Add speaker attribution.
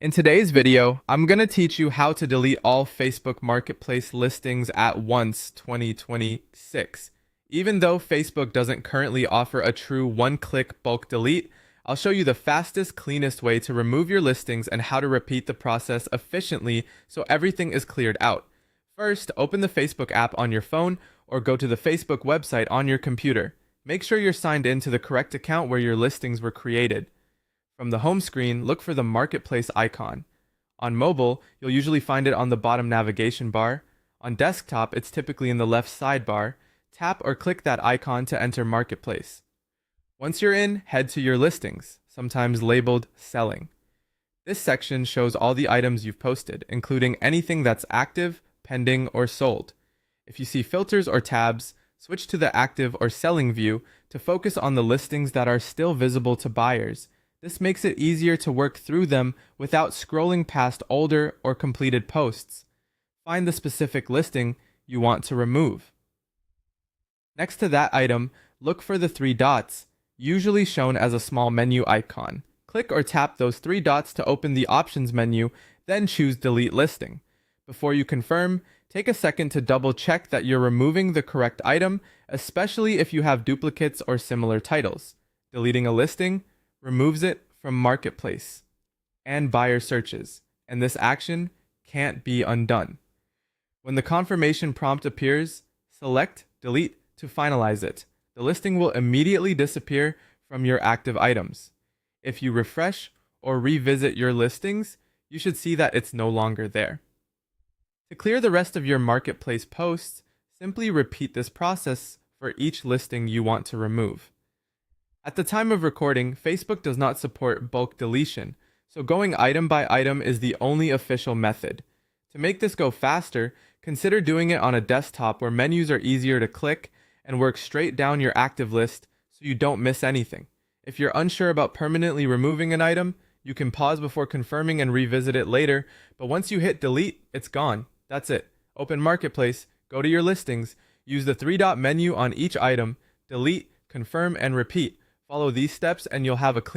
Speaker 1: In today's video, I'm going to teach you how to delete all Facebook Marketplace listings at once 2026. Even though Facebook doesn't currently offer a true one-click bulk delete, I'll show you the fastest, cleanest way to remove your listings and how to repeat the process efficiently so everything is cleared out. First, open the Facebook app on your phone or go to the Facebook website on your computer. Make sure you're signed in to the correct account where your listings were created. From the home screen, look for the Marketplace icon. On mobile, you'll usually find it on the bottom navigation bar. On desktop, it's typically in the left sidebar. Tap or click that icon to enter Marketplace. Once you're in, head to your listings, sometimes labeled Selling. This section shows all the items you've posted, including anything that's active, pending, or sold. If you see filters or tabs, switch to the Active or Selling view to focus on the listings that are still visible to buyers. This makes it easier to work through them without scrolling past older or completed posts. Find the specific listing you want to remove. Next to that item, look for the three dots, usually shown as a small menu icon. Click or tap those three dots to open the options menu, then choose Delete Listing. Before you confirm, take a second to double check that you're removing the correct item, especially if you have duplicates or similar titles. Deleting a listing removes it from Marketplace and buyer searches, and this action can't be undone. When the confirmation prompt appears, select Delete to finalize it. The listing will immediately disappear from your active items. If you refresh or revisit your listings, you should see that it's no longer there. To clear the rest of your Marketplace posts, simply repeat this process for each listing you want to remove. At the time of recording, Facebook does not support bulk deletion, so going item by item is the only official method. To make this go faster, consider doing it on a desktop where menus are easier to click and work straight down your active list so you don't miss anything. If you're unsure about permanently removing an item, you can pause before confirming and revisit it later, but once you hit delete, it's gone. That's it. Open Marketplace, go to your listings, use the three-dot menu on each item, delete, confirm, and repeat. Follow these steps and you'll have a clean